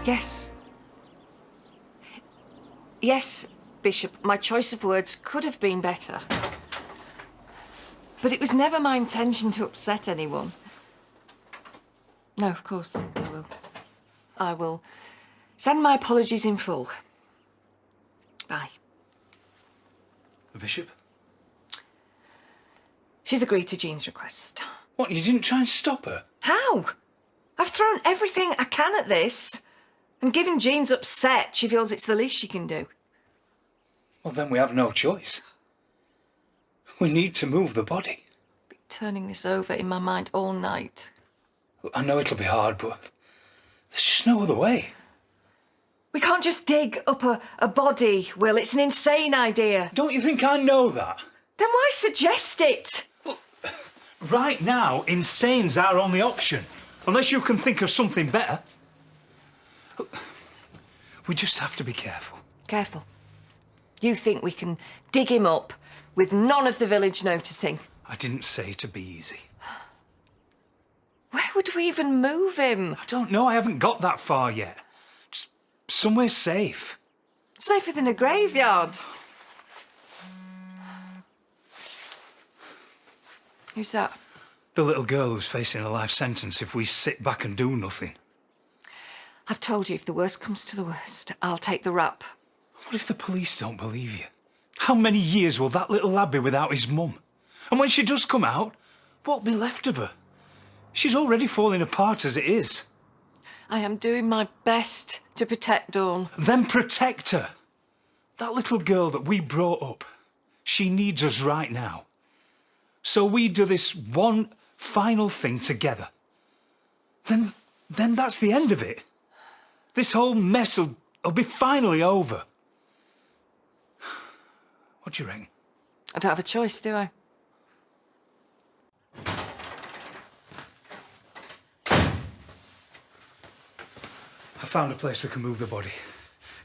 Yes. Yes, Bishop, my choice of words could have been better. But it was never my intention to upset anyone. No, of course, I will. I will send my apologies in full. Bye. The Bishop? She's agreed to Jean's request. What, you didn't try and stop her? How? I've thrown everything I can at this. And given Jean's upset, she feels it's the least she can do. Well, then we have no choice. We need to move the body. I've been turning this over in my mind all night. I know it'll be hard, but there's just no other way. We can't just dig up a body, Will. It's an insane idea. Don't you think I know that? Then why suggest it? Right now, insane's our only option. Unless you can think of something better. We just have to be careful. Careful. You think we can dig him up with none of the village noticing? I didn't say to be easy. Where would we even move him? I don't know, I haven't got that far yet. Just somewhere safe. Safer than a graveyard. Who's that? The little girl who's facing a life sentence if we sit back and do nothing. I've told you, if the worst comes to the worst, I'll take the rap. What if the police don't believe you? How many years will that little lad be without his mum? And when she does come out, what'll be left of her? She's already falling apart as it is. I am doing my best to protect Dawn. Then protect her. That little girl that we brought up, she needs us right now. So we do this one final thing together. Then that's the end of it. This whole mess will be finally over. What do you reckon? I don't have a choice, do I? I found a place we can move the body.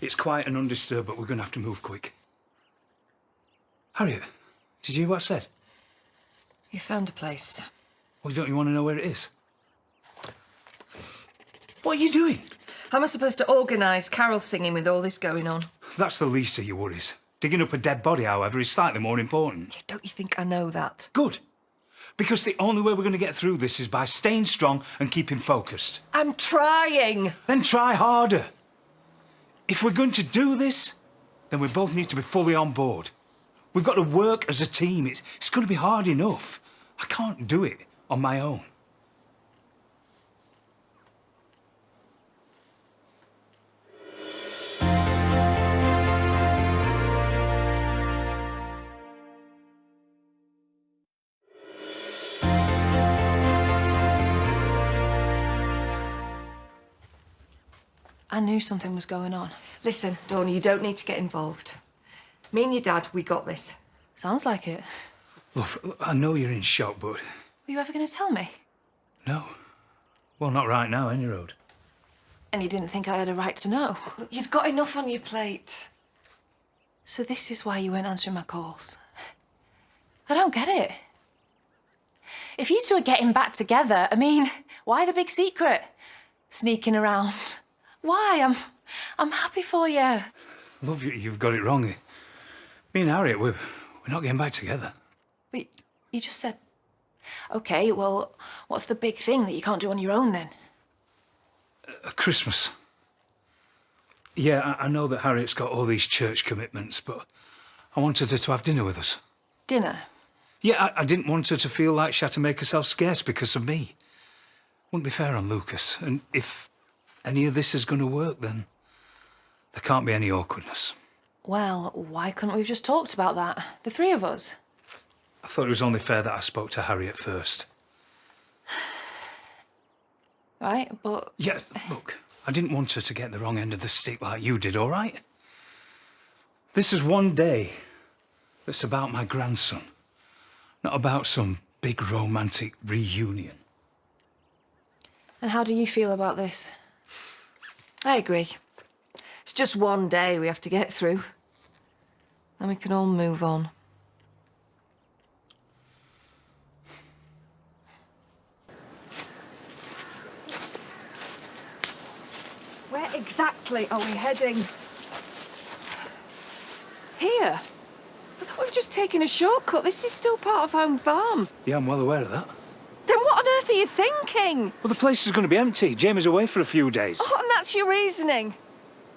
It's quiet and undisturbed, but we're going to have to move quick. Harriet, did you hear what I said? You found a place. Well, don't you want to know where it is? What are you doing? How am I supposed to organise carol singing with all this going on? That's the least of your worries. Digging up a dead body, however, is slightly more important. Yeah, don't you think I know that? Good. Because the only way we're going to get through this is by staying strong and keeping focused. I'm trying. Then try harder. If we're going to do this, then we both need to be fully on board. We've got to work as a team. It's going to be hard enough. I can't do it on my own. I knew something was going on. Listen, Dawn, you don't need to get involved. Me and your dad, we got this. Sounds like it. Look, I know you're in shock, but... Were you ever going to tell me? No. Well, not right now, any road. And you didn't think I had a right to know? Look, you'd got enough on your plate. So this is why you weren't answering my calls? I don't get it. If you two are getting back together, I mean, why the big secret? Sneaking around. Why? I'm happy for you. Love, you've got it wrong. Me and Harriet, we're not getting back together. But you just said... OK, well, what's the big thing that you can't do on your own, then? Christmas. Yeah, I know that Harriet's got all these church commitments, but I wanted her to have dinner with us. Dinner? Yeah, I didn't want her to feel like she had to make herself scarce because of me. Wouldn't be fair on Lucas. And if any of this is going to work, then there can't be any awkwardness. Well, why couldn't we have just talked about that? The three of us? I thought it was only fair that I spoke to Harriet first. Right, but... Yeah, look, I didn't want her to get the wrong end of the stick like you did, all right? This is one day that's about my grandson, not about some big romantic reunion. And how do you feel about this? I agree. It's just one day we have to get through. Then we can all move on. Where exactly are we heading? Here? I thought we were just taking a shortcut. This is still part of Home Farm. Yeah, I'm well aware of that. Then what on earth are you thinking? Well, the place is going to be empty. Jamie's away for a few days. Oh, and that's your reasoning?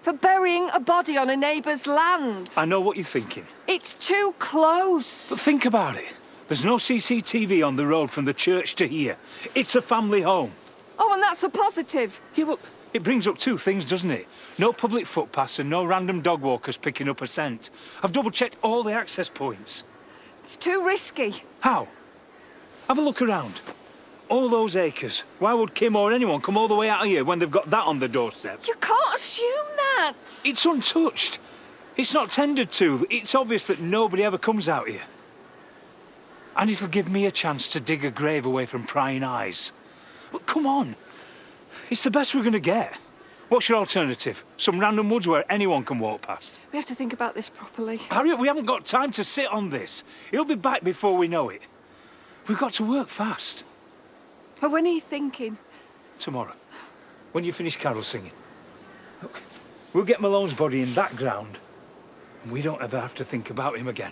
For burying a body on a neighbour's land? I know what you're thinking. It's too close. But think about it. There's no CCTV on the road from the church to here. It's a family home. Oh, and that's a positive. Yeah, well, it brings up two things, doesn't it? No public footpaths and no random dog walkers picking up a scent. I've double-checked all the access points. It's too risky. How? Have a look around. All those acres. Why would Kim or anyone come all the way out of here when they've got that on the doorstep? You can't assume that. It's untouched. It's not tended to. It's obvious that nobody ever comes out here. And it'll give me a chance to dig a grave away from prying eyes. But come on. It's the best we're going to get. What's your alternative? Some random woods where anyone can walk past? We have to think about this properly. Harriet, we haven't got time to sit on this. He'll be back before we know it. We've got to work fast. But when are you thinking? Tomorrow, when you finish carol singing. Look, we'll get Malone's body in that ground, and we don't ever have to think about him again.